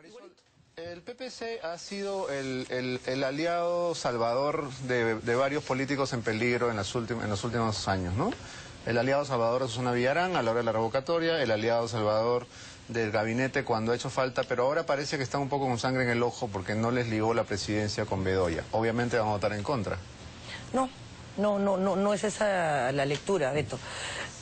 Marisol, el PPC ha sido el aliado salvador de varios políticos en peligro en los últimos años, ¿no? El aliado salvador de Susana Villarán a la hora de la revocatoria, el aliado salvador del gabinete cuando ha hecho falta, pero ahora parece que están un poco con sangre en el ojo porque no les ligó la presidencia con Bedoya. Obviamente van a votar en contra. No es esa la lectura, Beto.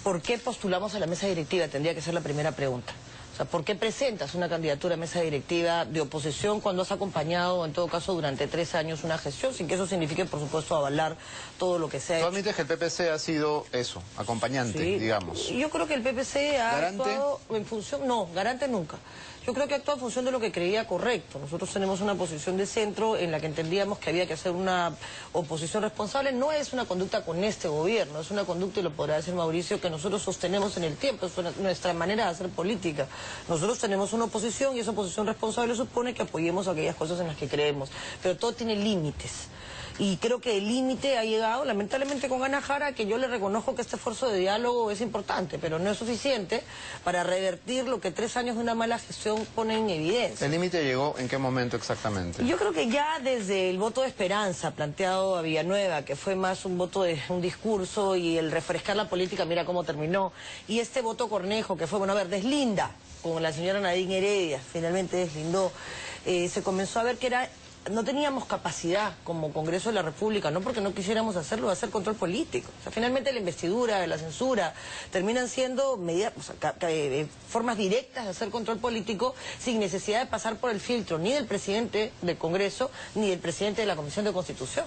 ¿Por qué postulamos a la mesa directiva? Tendría que ser la primera pregunta. O sea, ¿por qué presentas una candidatura a mesa directiva de oposición cuando has acompañado, en todo caso, durante 3 años una gestión, sin que eso signifique, por supuesto, avalar todo lo que sea hecho? ¿Tú admites que el PPC ha sido eso, acompañante, Sí, digamos? yo creo que el PPC ha ¿Garante? actuado en función... No, garante nunca. Yo creo que actúa en función de lo que creía correcto. Nosotros tenemos una posición de centro en la que entendíamos que había que hacer una oposición responsable. No es una conducta con este gobierno, es una conducta, y lo podrá decir Mauricio, que nosotros sostenemos en el tiempo. Es nuestra manera de hacer política. Nosotros tenemos una oposición y esa oposición responsable supone que apoyemos aquellas cosas en las que creemos. Pero todo tiene límites. Y creo que el límite ha llegado, lamentablemente, con Ana Jara, que yo le reconozco que este esfuerzo de diálogo es importante, pero no es suficiente para revertir lo que 3 años de una mala gestión pone en evidencia. ¿El límite llegó en qué momento exactamente? Yo creo que ya desde el voto de esperanza planteado a Villanueva, que fue más un voto de un discurso, y el refrescar la política, mira cómo terminó, y este voto Cornejo, que fue, bueno, a ver, deslinda, con la señora Nadine Heredia, finalmente deslindó, se comenzó a ver que no teníamos capacidad como Congreso de la República, no porque no quisiéramos hacerlo, de hacer control político. O sea, finalmente la investidura, la censura, terminan siendo medidas, formas directas de hacer control político sin necesidad de pasar por el filtro ni del presidente del Congreso ni del presidente de la Comisión de Constitución.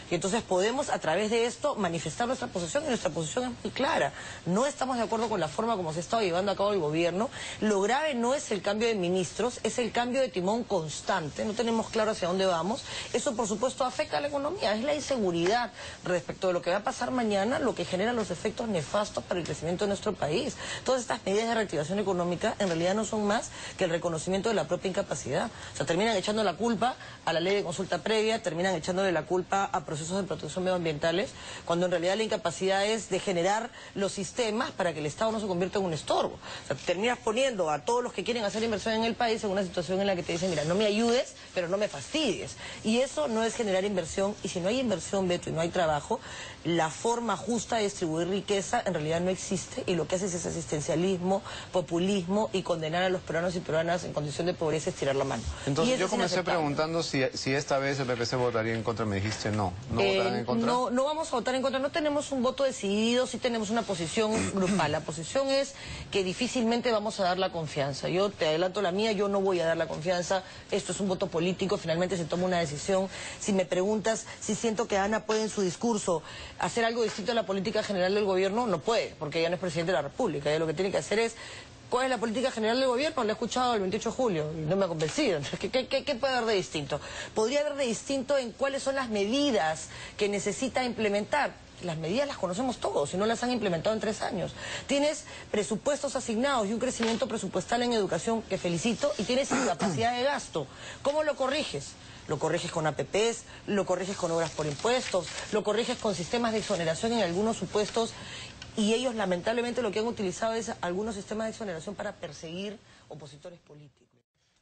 Y entonces podemos a través de esto manifestar nuestra posición, y nuestra posición es muy clara. No estamos de acuerdo con la forma como se ha estado llevando a cabo el gobierno. Lo grave no es el cambio de ministros, es el cambio de timón constante. No tenemos claro hacia dónde vamos. Eso, por supuesto, afecta a la economía. Es la inseguridad respecto de lo que va a pasar mañana lo que genera los efectos nefastos para el crecimiento de nuestro país. Todas estas medidas de reactivación económica en realidad no son más que el reconocimiento de la propia incapacidad. O sea, terminan echando la culpa a la ley de consulta previa, terminan echándole la culpa a procesos de protección medioambientales, cuando en realidad la incapacidad es de generar los sistemas para que el Estado no se convierta en un estorbo. O sea, terminas poniendo a todos los que quieren hacer inversión en el país en una situación en la que te dicen, mira, no me ayudes, pero no me fastidies. Y eso no es generar inversión, y si no hay inversión, Beto, y no hay trabajo, la forma justa de distribuir riqueza en realidad no existe, y lo que hace es asistencialismo, populismo, y condenar a los peruanos y peruanas en condición de pobreza es tirar la mano. Entonces yo comencé preguntando si esta vez el PPC votaría en contra, me dijiste no. ¿No votarán en contra? No vamos a votar en contra, no tenemos un voto decidido, sí tenemos una posición grupal. La posición es que difícilmente vamos a dar la confianza. Yo te adelanto la mía, yo no voy a dar la confianza. Esto es un voto político, finalmente se toma una decisión. Si me preguntas si siento que Ana puede en su discurso hacer algo distinto a la política general del gobierno, no puede, porque ella no es presidente de la República. Ella lo que tiene que hacer es, ¿cuál es la política general del gobierno? Lo he escuchado el 28 de julio y no me ha convencido. Entonces, ¿qué puede haber de distinto? Podría haber de distinto en cuáles son las medidas que necesita implementar. Las medidas las conocemos todos y no las han implementado en 3 años. Tienes presupuestos asignados y un crecimiento presupuestal en educación que felicito, y tienes incapacidad de gasto. ¿Cómo lo corriges? Lo corriges con APPs, lo corriges con obras por impuestos, lo corriges con sistemas de exoneración en algunos supuestos, y ellos lamentablemente lo que han utilizado es algunos sistemas de exoneración para perseguir opositores políticos.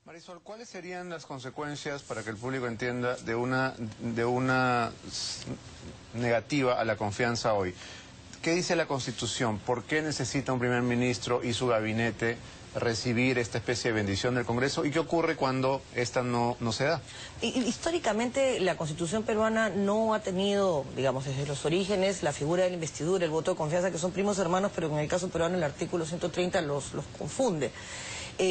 Marisol, ¿cuáles serían las consecuencias, para que el público entienda, de una negativa a la confianza hoy? ¿Qué dice la Constitución? ¿Por qué necesita un primer ministro y su gabinete recibir esta especie de bendición del Congreso? ¿Y qué ocurre cuando esta no se da? Históricamente la Constitución peruana no ha tenido, digamos, desde los orígenes, la figura de la investidura, el voto de confianza, que son primos hermanos, pero en el caso peruano el artículo 130 los confunde.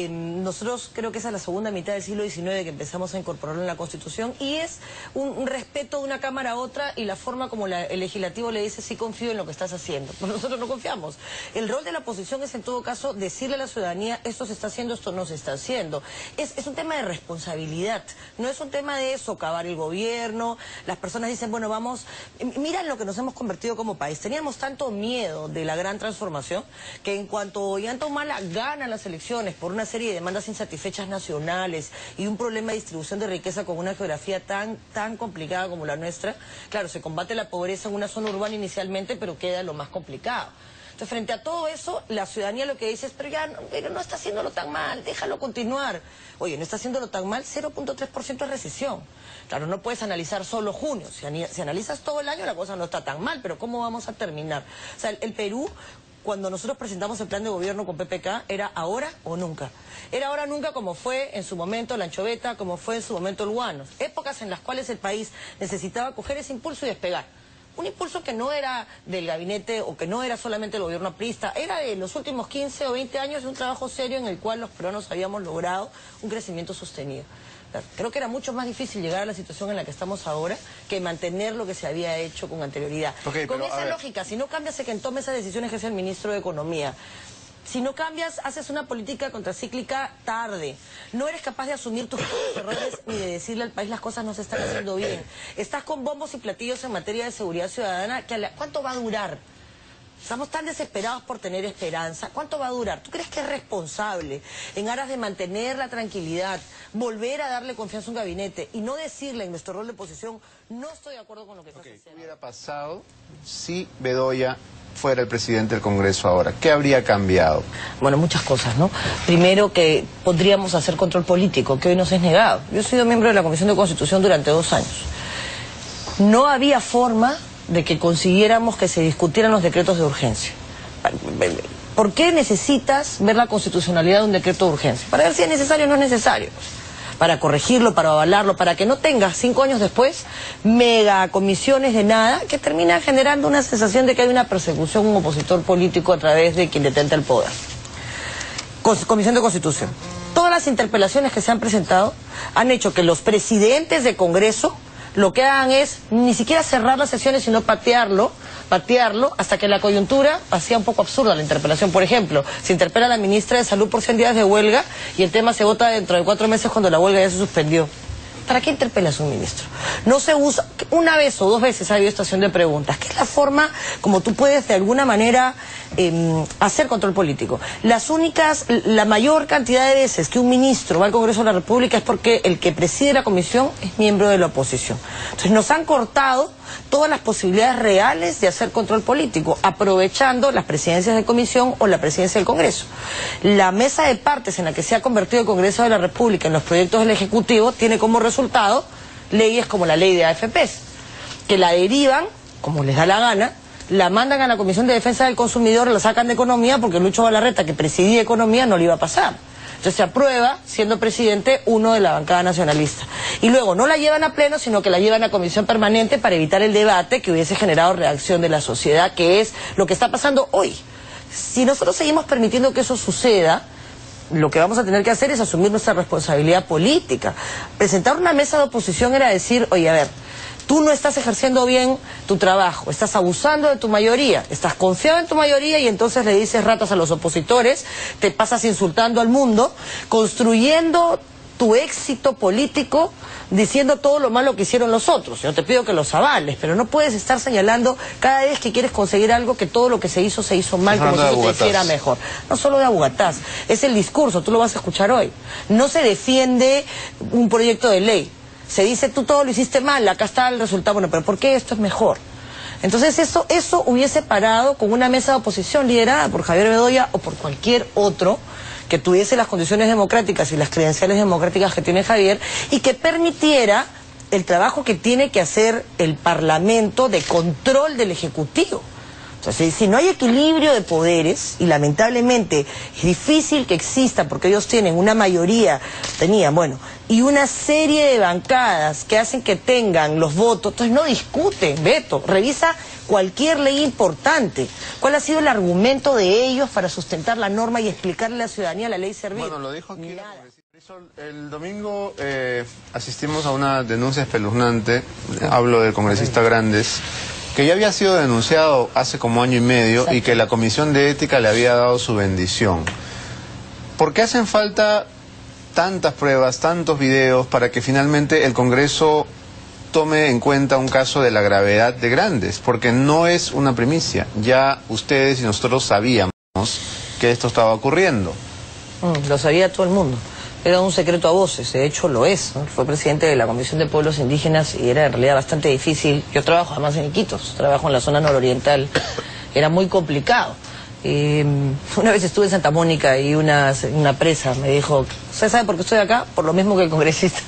Nosotros creo que esa es la segunda mitad del siglo XIX que empezamos a incorporarlo en la Constitución, y es un respeto de una Cámara a otra, y la forma como el legislativo le dice, sí confío en lo que estás haciendo. Pero nosotros no confiamos. El rol de la oposición es, en todo caso, decirle a la ciudadanía, esto se está haciendo, esto no se está haciendo. Es un tema de responsabilidad, no es un tema de socavar el gobierno. Las personas dicen, bueno, vamos, miran lo que nos hemos convertido como país. Teníamos tanto miedo de la gran transformación que en cuanto Ollanta Humala gana las elecciones por una serie de demandas insatisfechas nacionales y un problema de distribución de riqueza con una geografía tan complicada como la nuestra, claro, se combate la pobreza en una zona urbana inicialmente, pero queda lo más complicado. Entonces, frente a todo eso, la ciudadanía lo que dice es, pero no está haciéndolo tan mal, déjalo continuar. Oye, no está haciéndolo tan mal, 0.3% es recesión. Claro, no puedes analizar solo junio. Si analizas todo el año, la cosa no está tan mal, pero ¿cómo vamos a terminar? O sea, el Perú, cuando nosotros presentamos el plan de gobierno con PPK, era ahora o nunca. Era ahora o nunca, como fue en su momento la Anchoveta, como fue en su momento el Guanos. Épocas en las cuales el país necesitaba coger ese impulso y despegar. Un impulso que no era del gabinete o que no era solamente el gobierno aprista, era de los últimos 15 o 20 años de un trabajo serio en el cual los peruanos habíamos logrado un crecimiento sostenido. Creo que era mucho más difícil llegar a la situación en la que estamos ahora que mantener lo que se había hecho con anterioridad. Con esa lógica, si no cambias quien tome esas decisiones que es el ministro de Economía. Si no cambias, haces una política contracíclica tarde. No eres capaz de asumir tus errores ni de decirle al país las cosas no se están haciendo bien. Estás con bombos y platillos en materia de seguridad ciudadana. ¿Cuánto va a durar? Estamos tan desesperados por tener esperanza. ¿Cuánto va a durar? ¿Tú crees que es responsable, en aras de mantener la tranquilidad, volver a darle confianza a un gabinete y no decirle en nuestro rol de oposición, no estoy de acuerdo con lo que estás haciendo? ¿Qué hubiera pasado si Bedoya fuera el presidente del Congreso ahora? ¿Qué habría cambiado? Bueno, muchas cosas, ¿no? Primero, que podríamos hacer control político, que hoy nos es negado. Yo he sido miembro de la Comisión de Constitución durante 2 años. No había forma de que consiguiéramos que se discutieran los decretos de urgencia. ¿Por qué necesitas ver la constitucionalidad de un decreto de urgencia? Para ver si es necesario o no es necesario. Para corregirlo, para avalarlo, para que no tengas 5 años después mega comisiones de nada que termina generando una sensación de que hay una persecución a un opositor político a través de quien detenta el poder. Comisión de Constitución. Todas las interpelaciones que se han presentado han hecho que los presidentes de Congreso lo que hagan es ni siquiera cerrar las sesiones, sino patearlo hasta que la coyuntura hacía un poco absurda la interpelación. Por ejemplo, se interpela a la ministra de Salud por 100 días de huelga y el tema se vota dentro de 4 meses cuando la huelga ya se suspendió. ¿Para qué interpelas a un ministro? No se usa, una vez o 2 veces ha habido estación de preguntas, que es la forma como tú puedes de alguna manera hacer control político. La mayor cantidad de veces que un ministro va al Congreso de la República es porque el que preside la comisión es miembro de la oposición. Entonces nos han cortado todas las posibilidades reales de hacer control político, aprovechando las presidencias de comisión o la presidencia del Congreso. La mesa de partes en la que se ha convertido el Congreso de la República en los proyectos del Ejecutivo tiene como resultado leyes como la ley de AFPs, que la derivan, como les da la gana, la mandan a la Comisión de Defensa del Consumidor, la sacan de Economía, porque Lucho Galarreta, que presidía Economía, no le iba a pasar. Entonces se aprueba, siendo presidente, uno de la bancada nacionalista. Y luego no la llevan a pleno, sino que la llevan a comisión permanente para evitar el debate que hubiese generado reacción de la sociedad, que es lo que está pasando hoy. Si nosotros seguimos permitiendo que eso suceda, lo que vamos a tener que hacer es asumir nuestra responsabilidad política. Presentar una mesa de oposición era decir, oye, a ver, tú no estás ejerciendo bien tu trabajo, estás abusando de tu mayoría, estás confiado en tu mayoría y entonces le dices ratas a los opositores, te pasas insultando al mundo, construyendo tu éxito político, diciendo todo lo malo que hicieron los otros. Yo te pido que los avales, pero no puedes estar señalando cada vez que quieres conseguir algo que todo lo que se hizo mal, como si se hiciera mejor. No solo de abugatás, es el discurso, tú lo vas a escuchar hoy. No se defiende un proyecto de ley. Se dice, tú todo lo hiciste mal, acá está el resultado. Bueno, pero ¿por qué esto es mejor? Entonces eso hubiese parado con una mesa de oposición liderada por Javier Bedoya o por cualquier otro que tuviese las condiciones democráticas y las credenciales democráticas que tiene Javier y que permitiera el trabajo que tiene que hacer el Parlamento de control del Ejecutivo. Entonces, si no hay equilibrio de poderes, y lamentablemente es difícil que exista porque ellos tienen una mayoría, y una serie de bancadas que hacen que tengan los votos, entonces no discuten, Beto, revisa cualquier ley importante. ¿Cuál ha sido el argumento de ellos para sustentar la norma y explicarle a la ciudadanía la ley servir? Bueno, lo dijo aquí el domingo asistimos a una denuncia espeluznante, hablo del congresista Grandes, que ya había sido denunciado hace como 1 año y medio. Exacto. Y que la Comisión de Ética le había dado su bendición. ¿Por qué hacen falta tantas pruebas, tantos videos para que finalmente el Congreso tome en cuenta un caso de la gravedad de Grandes? Porque no es una primicia, ya ustedes y nosotros sabíamos que esto estaba ocurriendo. Lo sabía todo el mundo. Era un secreto a voces, de hecho lo es, ¿no? Fue presidente de la Comisión de Pueblos Indígenas y era en realidad bastante difícil. Yo trabajo además en Iquitos, trabajo en la zona nororiental, era muy complicado. Una vez estuve en Santa Mónica y una presa me dijo, ¿usted sabe por qué estoy acá? Por lo mismo que el congresista.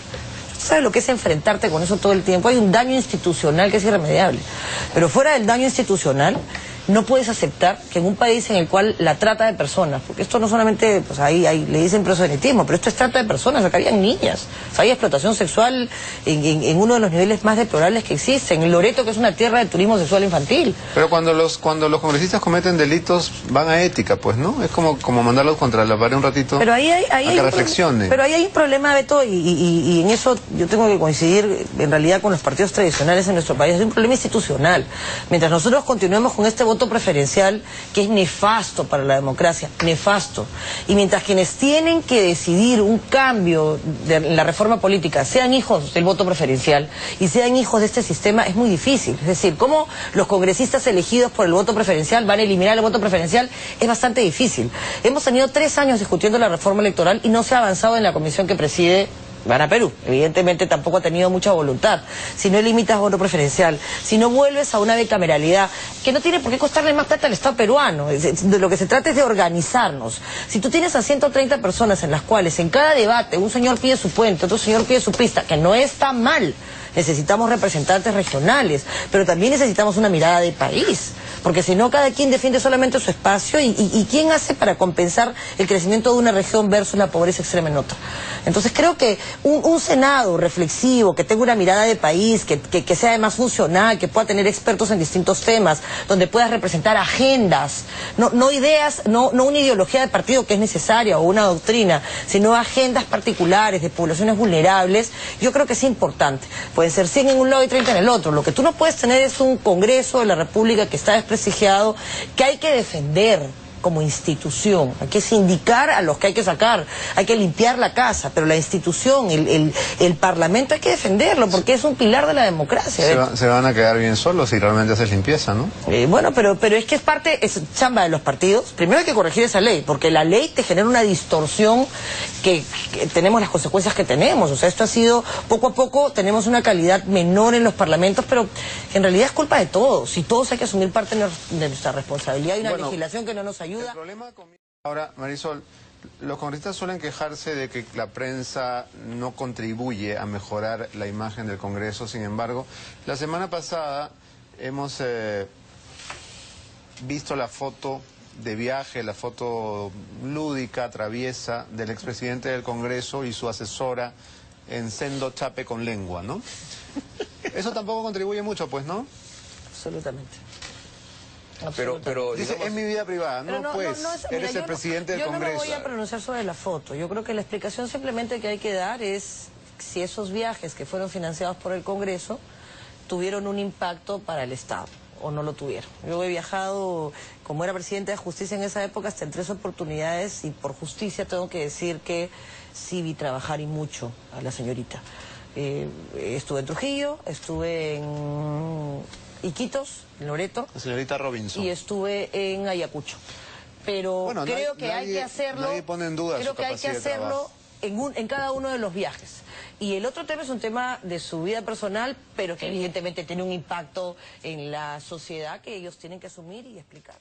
¿Sabes lo que es enfrentarte con eso todo el tiempo? Hay un daño institucional que es irremediable. Pero fuera del daño institucional, no puedes aceptar que en un país en el cual la trata de personas, porque esto no solamente, pues ahí le dicen proselitismo, pero esto es trata de personas, acá habían niñas, o sea, hay explotación sexual en uno de los niveles más deplorables que existen, en Loreto, que es una tierra de turismo sexual infantil. Pero cuando los congresistas cometen delitos, van a ética, pues, ¿no? Es como mandarlos contra la pared un ratito, pero ahí a que reflexionen. Pero ahí hay un problema, Beto, y en eso yo tengo que coincidir, en realidad, con los partidos tradicionales en nuestro país. Hay un problema institucional. Mientras nosotros continuemos con este voto preferencial, que es nefasto para la democracia, nefasto. Y mientras quienes tienen que decidir un cambio en la reforma política sean hijos del voto preferencial y sean hijos de este sistema, es muy difícil. Es decir, cómo los congresistas elegidos por el voto preferencial van a eliminar el voto preferencial es bastante difícil. Hemos tenido 3 años discutiendo la reforma electoral y no se ha avanzado en la comisión que preside Gana Perú. Evidentemente tampoco ha tenido mucha voluntad. Si no limitas voto preferencial, si no vuelves a una bicameralidad, que no tiene por qué costarle más plata al Estado peruano, de lo que se trata es de organizarnos. Si tú tienes a 130 personas en las cuales en cada debate un señor pide su puente, otro señor pide su pista, que no está mal, necesitamos representantes regionales, pero también necesitamos una mirada de país, porque si no cada quien defiende solamente su espacio y ¿quién hace para compensar el crecimiento de una región versus la pobreza extrema en otra? Entonces creo que un Senado reflexivo, que tenga una mirada de país, que sea además funcional, que pueda tener expertos en distintos temas, donde puedas representar agendas, no ideas, no una ideología de partido que es necesaria o una doctrina, sino agendas particulares de poblaciones vulnerables, yo creo que es importante. Pueden ser 100 en un lado y 30 en el otro. Lo que tú no puedes tener es un Congreso de la República que está desprestigiado, que hay que defender como institución, hay que sindicar a los que hay que sacar, hay que limpiar la casa, pero la institución, el Parlamento hay que defenderlo porque es un pilar de la democracia. Se van a quedar bien solos si realmente haces limpieza, ¿no? Bueno, pero es que es chamba de los partidos. Primero hay que corregir esa ley, porque la ley te genera una distorsión que tenemos las consecuencias que tenemos. O sea, esto ha sido, poco a poco tenemos una calidad menor en los parlamentos, pero en realidad es culpa de todos, y todos hay que asumir parte de nuestra responsabilidad y una legislación que no nos ayuda. El problema ahora, Marisol, los congresistas suelen quejarse de que la prensa no contribuye a mejorar la imagen del Congreso. Sin embargo, la semana pasada hemos visto la foto de viaje, la foto lúdica, traviesa, del expresidente del Congreso y su asesora en sendo chape con lengua, ¿no? Eso tampoco contribuye mucho, pues, ¿no? Absolutamente. Pero dice, digamos, es mi vida privada, eres el presidente del Congreso. Yo no me voy a pronunciar sobre la foto. Yo creo que la explicación simplemente que hay que dar es si esos viajes que fueron financiados por el Congreso tuvieron un impacto para el Estado o no lo tuvieron. Yo he viajado, como era presidente de Justicia en esa época, hasta en 3 oportunidades y por justicia tengo que decir que sí vi trabajar y mucho a la señorita. Estuve en Trujillo, estuve en Iquitos, en Loreto. La señorita Robinson. Y estuve en Ayacucho. Pero bueno, creo que hay que hacerlo. Nadie pone en duda su capacidad de trabajo. En cada uno de los viajes. Y el otro tema es un tema de su vida personal, pero que evidentemente tiene un impacto en la sociedad que ellos tienen que asumir y explicar.